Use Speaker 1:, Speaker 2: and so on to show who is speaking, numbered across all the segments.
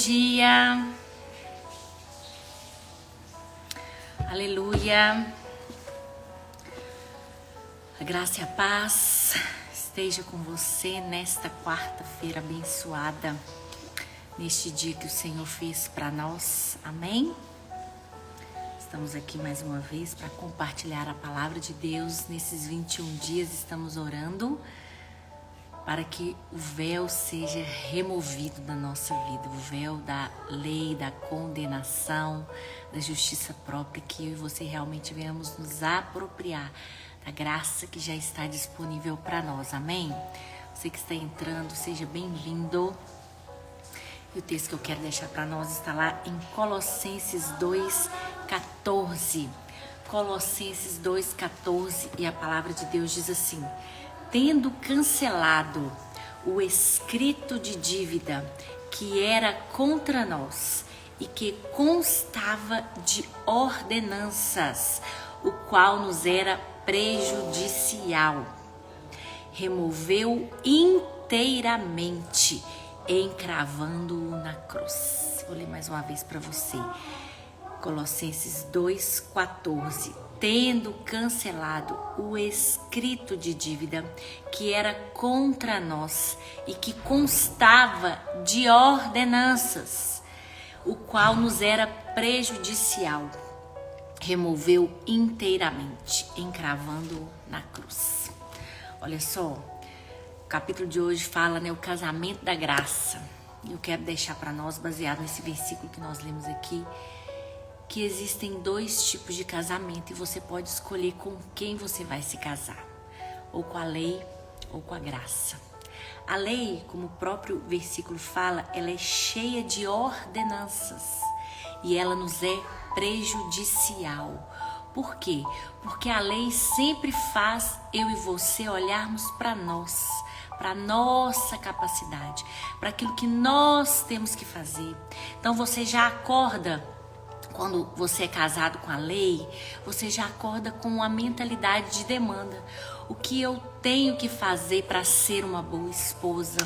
Speaker 1: dia. Aleluia. A graça e a paz esteja com você nesta quarta-feira abençoada, neste dia que o Senhor fez para nós. Amém? Estamos aqui mais uma vez para compartilhar a palavra de Deus. Nesses 21 dias estamos orando para que o véu seja removido da nossa vida, o véu da lei, da condenação, da justiça própria, que eu e você realmente venhamos nos apropriar da graça que já está disponível para nós, amém? Você que está entrando, seja bem-vindo. E o texto que eu quero deixar para nós está lá em Colossenses 2,14. Colossenses 2,14, e a palavra de Deus diz assim: tendo cancelado o escrito de dívida que era contra nós e que constava de ordenanças, o qual nos era prejudicial, removeu inteiramente, encravando-o na cruz. Vou ler mais uma vez para você. Colossenses 2,14. Tendo cancelado o escrito de dívida que era contra nós e que constava de ordenanças, o qual nos era prejudicial, removeu inteiramente, encravando-o na cruz. Olha só, o capítulo de hoje fala, o casamento da graça. E eu quero deixar para nós, baseado nesse versículo que nós lemos aqui, que existem dois tipos de casamento e você pode escolher com quem você vai se casar, ou com a lei ou com a graça. A lei, como o próprio versículo fala, ela é cheia de ordenanças e ela nos é prejudicial. Por quê? Porque a lei sempre faz eu e você olharmos para nós, para nossa capacidade, para aquilo que nós temos que fazer. Então você já acorda. Quando você é casado com a lei, você já acorda com uma mentalidade de demanda. O que eu tenho que fazer para ser uma boa esposa?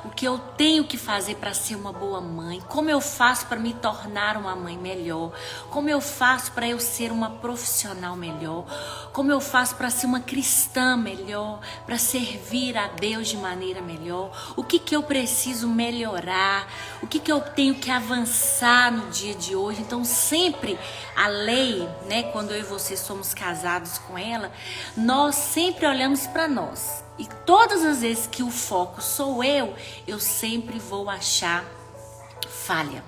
Speaker 1: O que eu tenho que fazer para ser uma boa mãe? Como eu faço para me tornar uma mãe melhor? Como eu faço para eu ser uma profissional melhor? Como eu faço para ser uma cristã melhor? Para servir a Deus de maneira melhor? O que eu preciso melhorar? O que eu tenho que avançar no dia de hoje? Então sempre a lei, quando eu e você somos casados com ela, nós sempre olhamos para nós. E todas as vezes que o foco sou eu sempre vou achar falha.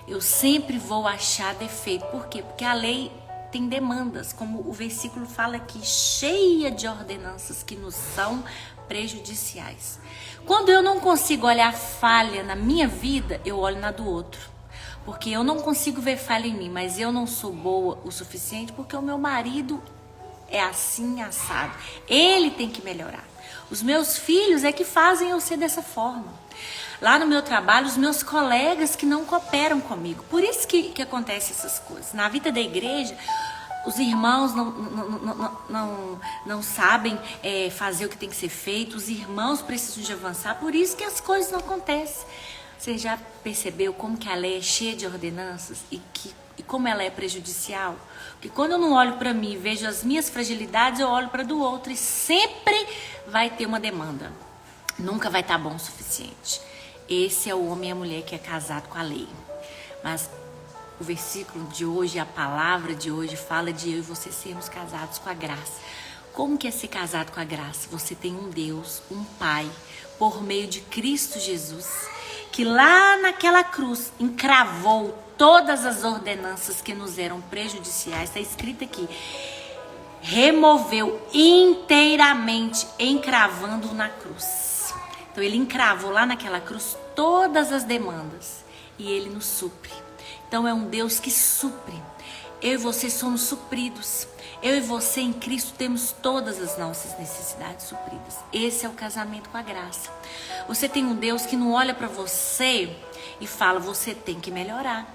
Speaker 1: Eu sempre vou achar defeito. Por quê? Porque a lei tem demandas, como o versículo fala aqui, cheia de ordenanças que nos são prejudiciais. Quando eu não consigo olhar falha na minha vida, eu olho na do outro. Porque eu não consigo ver falha em mim, mas eu não sou boa o suficiente porque o meu marido é assim, assado. Ele tem que melhorar. Os meus filhos é que fazem eu ser dessa forma. Lá no meu trabalho, os meus colegas que não cooperam comigo. Por isso que acontecem essas coisas. Na vida da igreja, os irmãos não sabem fazer o que tem que ser feito. Os irmãos precisam de avançar. Por isso que as coisas não acontecem. Você já percebeu como que a lei é cheia de ordenanças e como ela é prejudicial? Porque quando eu não olho para mim e vejo as minhas fragilidades, eu olho para do outro e sempre vai ter uma demanda. Nunca vai estar bom o suficiente. Esse é o homem e a mulher que é casado com a lei. Mas o versículo de hoje, a palavra de hoje fala de eu e você sermos casados com a graça. Como que é ser casado com a graça? Você tem um Deus, um Pai, por meio de Cristo Jesus, que lá naquela cruz encravou todas as ordenanças que nos eram prejudiciais. Está escrito aqui: removeu inteiramente, encravando na cruz. Então ele encravou lá naquela cruz todas as demandas e ele nos supre. Então é um Deus que supre. Eu e você somos supridos. Eu e você em Cristo temos todas as nossas necessidades supridas. Esse é o casamento com a graça. Você tem um Deus que não olha para você e fala: você tem que melhorar.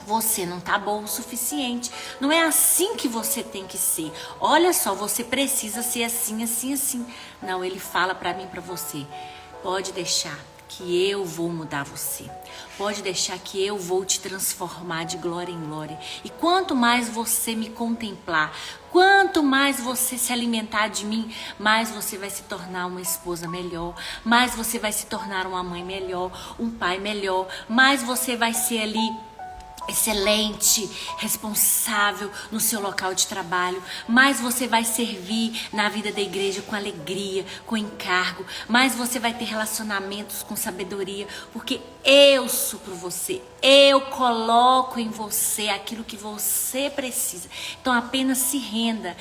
Speaker 1: Você não tá bom o suficiente. Não é assim que você tem que ser. Olha só, você precisa ser assim, assim, assim. Não, ele fala para mim, para você: pode deixar que eu vou mudar você. Pode deixar que eu vou te transformar de glória em glória. E quanto mais você me contemplar, quanto mais você se alimentar de mim, mais você vai se tornar uma esposa melhor, mais você vai se tornar uma mãe melhor, um pai melhor, mais você vai ser ali excelente, responsável no seu local de trabalho, mais você vai servir na vida da igreja com alegria, com encargo, mais você vai ter relacionamentos com sabedoria, porque eu supro você, eu coloco em você aquilo que você precisa. Então apenas se renda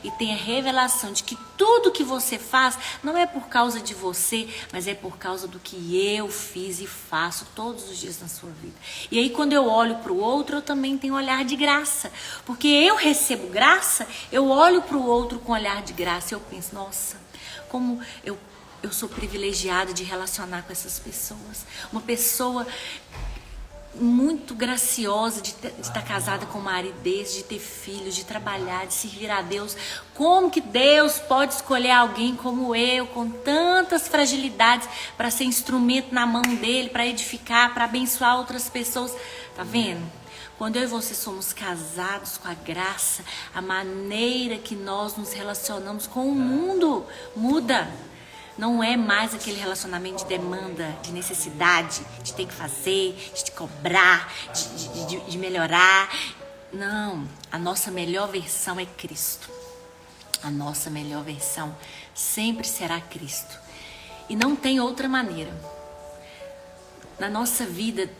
Speaker 1: e tenha revelação de que tudo que você faz não é por causa de você, mas é por causa do que eu fiz e faço todos os dias na sua vida. E aí quando eu olho para o outro, eu também tenho olhar de graça, porque eu recebo graça, eu olho para o outro com olhar de graça e eu penso, nossa, como eu sou privilegiada de relacionar com essas pessoas. Uma pessoa muito graciosa de estar casada com um marido desse, de ter filhos, de trabalhar, de servir a Deus. Como que Deus pode escolher alguém como eu, com tantas fragilidades, para ser instrumento na mão dele, para edificar, para abençoar outras pessoas? Tá vendo? Quando eu e você somos casados com a graça, a maneira que nós nos relacionamos com o mundo muda. Não é mais aquele relacionamento de demanda, de necessidade, de ter que fazer, de te cobrar, de melhorar. Não, a nossa melhor versão é Cristo. A nossa melhor versão sempre será Cristo. E não tem outra maneira. Na nossa vida,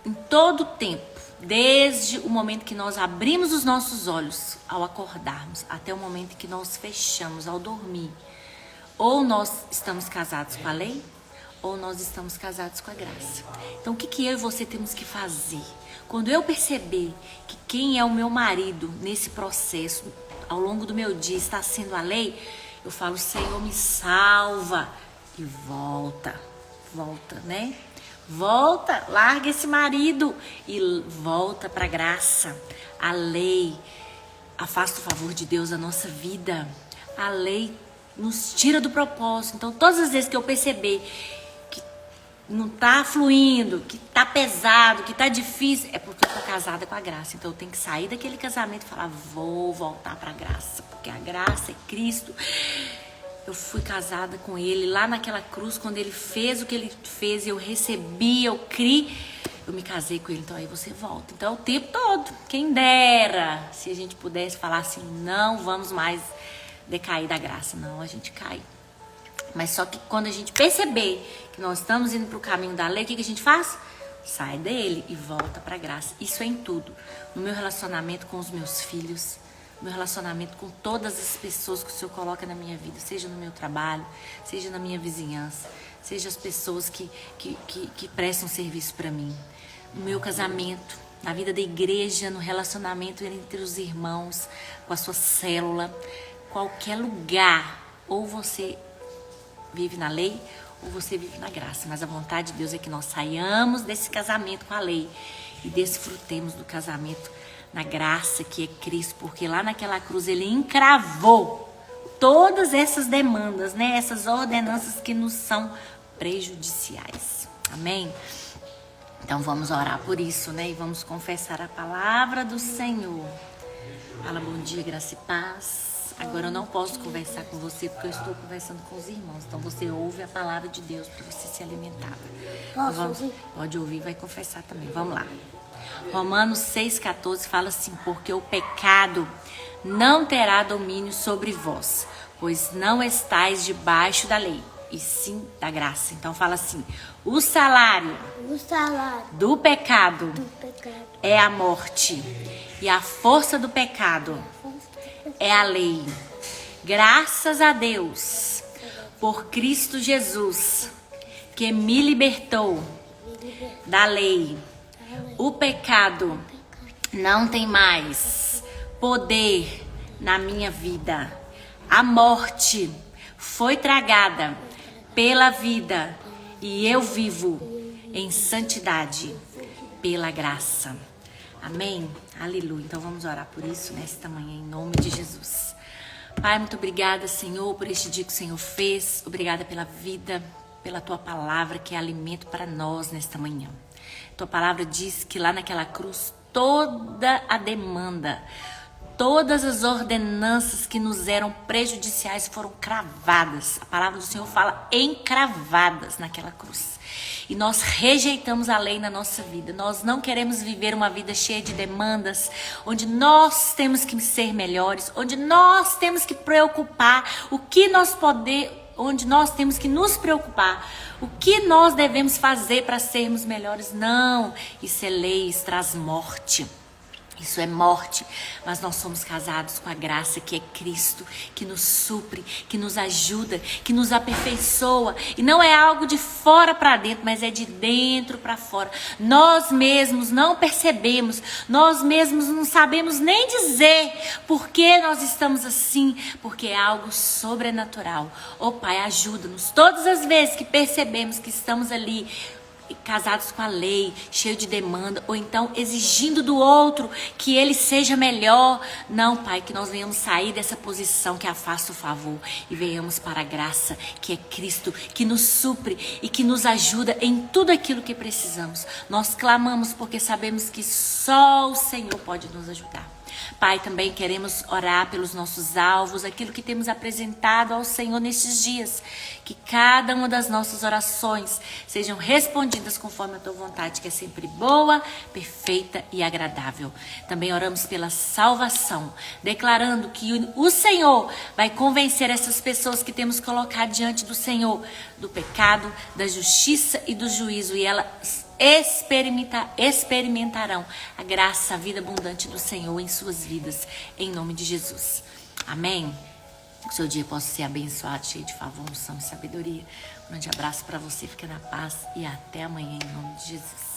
Speaker 1: em todo o tempo, desde o momento que nós abrimos os nossos olhos ao acordarmos, até o momento que nós fechamos ao dormir, ou nós estamos casados com a lei, ou nós estamos casados com a graça. Então, o que eu e você temos que fazer? Quando eu perceber que quem é o meu marido nesse processo, ao longo do meu dia, está sendo a lei, eu falo, Senhor, me salva. E volta, né? Volta, larga esse marido e volta para a graça. A lei afasta o favor de Deus da nossa vida. A lei nos tira do propósito. Então, todas as vezes que eu perceber que não tá fluindo, que tá pesado, que tá difícil, é porque eu tô casada com a graça. Então, eu tenho que sair daquele casamento e falar, vou voltar pra graça, porque a graça é Cristo. Eu fui casada com ele lá naquela cruz, quando ele fez o que ele fez, eu recebi, eu criei, eu me casei com ele. Então, aí você volta. Então, é o tempo todo. Quem dera se a gente pudesse falar assim, não vamos mais decair da graça. Não, a gente cai. Mas só que quando a gente perceber que nós estamos indo para o caminho da lei, o que a gente faz? Sai dele e volta para a graça. Isso é em tudo. No meu relacionamento com os meus filhos, no meu relacionamento com todas as pessoas que o Senhor coloca na minha vida, seja no meu trabalho, seja na minha vizinhança, seja as pessoas que prestam serviço para mim, no meu casamento, na vida da igreja, no relacionamento entre os irmãos, com a sua célula. Qualquer lugar, ou você vive na lei, ou você vive na graça. Mas a vontade de Deus é que nós saiamos desse casamento com a lei e desfrutemos do casamento na graça que é Cristo. Porque lá naquela cruz ele encravou todas essas demandas, né? Essas ordenanças que nos são prejudiciais. Amém? Então vamos orar por isso, né? E vamos confessar a palavra do Senhor. Fala bom dia, graça e paz. Agora eu não posso conversar com você porque eu estou conversando com os irmãos. Então você ouve a palavra de Deus para você se alimentar. Pode ouvir e vai confessar também. Vamos lá. Romanos 6,14 fala assim: porque o pecado não terá domínio sobre vós, pois não estáis debaixo da lei, e sim da graça. Então fala assim: o salário do pecado é a morte, e a força do pecado é a lei. Graças a Deus por Cristo Jesus, que me libertou da lei. O pecado não tem mais poder na minha vida. A morte foi tragada pela vida e eu vivo em santidade pela graça. Amém? Aleluia. Então vamos orar por isso nesta manhã, em nome de Jesus. Pai, muito obrigada, Senhor, por este dia que o Senhor fez. Obrigada pela vida pela tua palavra, que é alimento para nós nesta manhã. Tua palavra diz que lá naquela cruz, toda a demanda, todas as ordenanças que nos eram prejudiciais foram cravadas. A palavra do Senhor fala encravadas naquela cruz. E nós rejeitamos a lei na nossa vida. Nós não queremos viver uma vida cheia de demandas, onde nós temos que ser melhores, onde nós temos que preocupar o que nós podemos, onde nós temos que nos preocupar, o que nós devemos fazer para sermos melhores. Não, isso é lei, isso traz morte. Isso é morte, mas nós somos casados com a graça que é Cristo, que nos supre, que nos ajuda, que nos aperfeiçoa. E não é algo de fora para dentro, mas é de dentro para fora. Nós mesmos não percebemos, nós mesmos não sabemos nem dizer por que nós estamos assim, porque é algo sobrenatural. Ó Pai, ajuda-nos todas as vezes que percebemos que estamos ali casados com a lei, cheio de demanda, ou então exigindo do outro que ele seja melhor. Não, Pai, que nós venhamos sair dessa posição que afasta o favor e venhamos para a graça que é Cristo, que nos supre e que nos ajuda em tudo aquilo que precisamos. Nós clamamos porque sabemos que só o Senhor pode nos ajudar. Pai, também queremos orar pelos nossos alvos, aquilo que temos apresentado ao Senhor nestes dias. Que cada uma das nossas orações sejam respondidas conforme a tua vontade, que é sempre boa, perfeita e agradável. Também oramos pela salvação, declarando que o Senhor vai convencer essas pessoas que temos colocado diante do Senhor do pecado, da justiça e do juízo, e elas experimentarão a graça, a vida abundante do Senhor em suas vidas, em nome de Jesus. Amém? Que o seu dia possa ser abençoado, cheio de favor, unção e sabedoria. Um grande abraço para você, fica na paz e até amanhã, em nome de Jesus.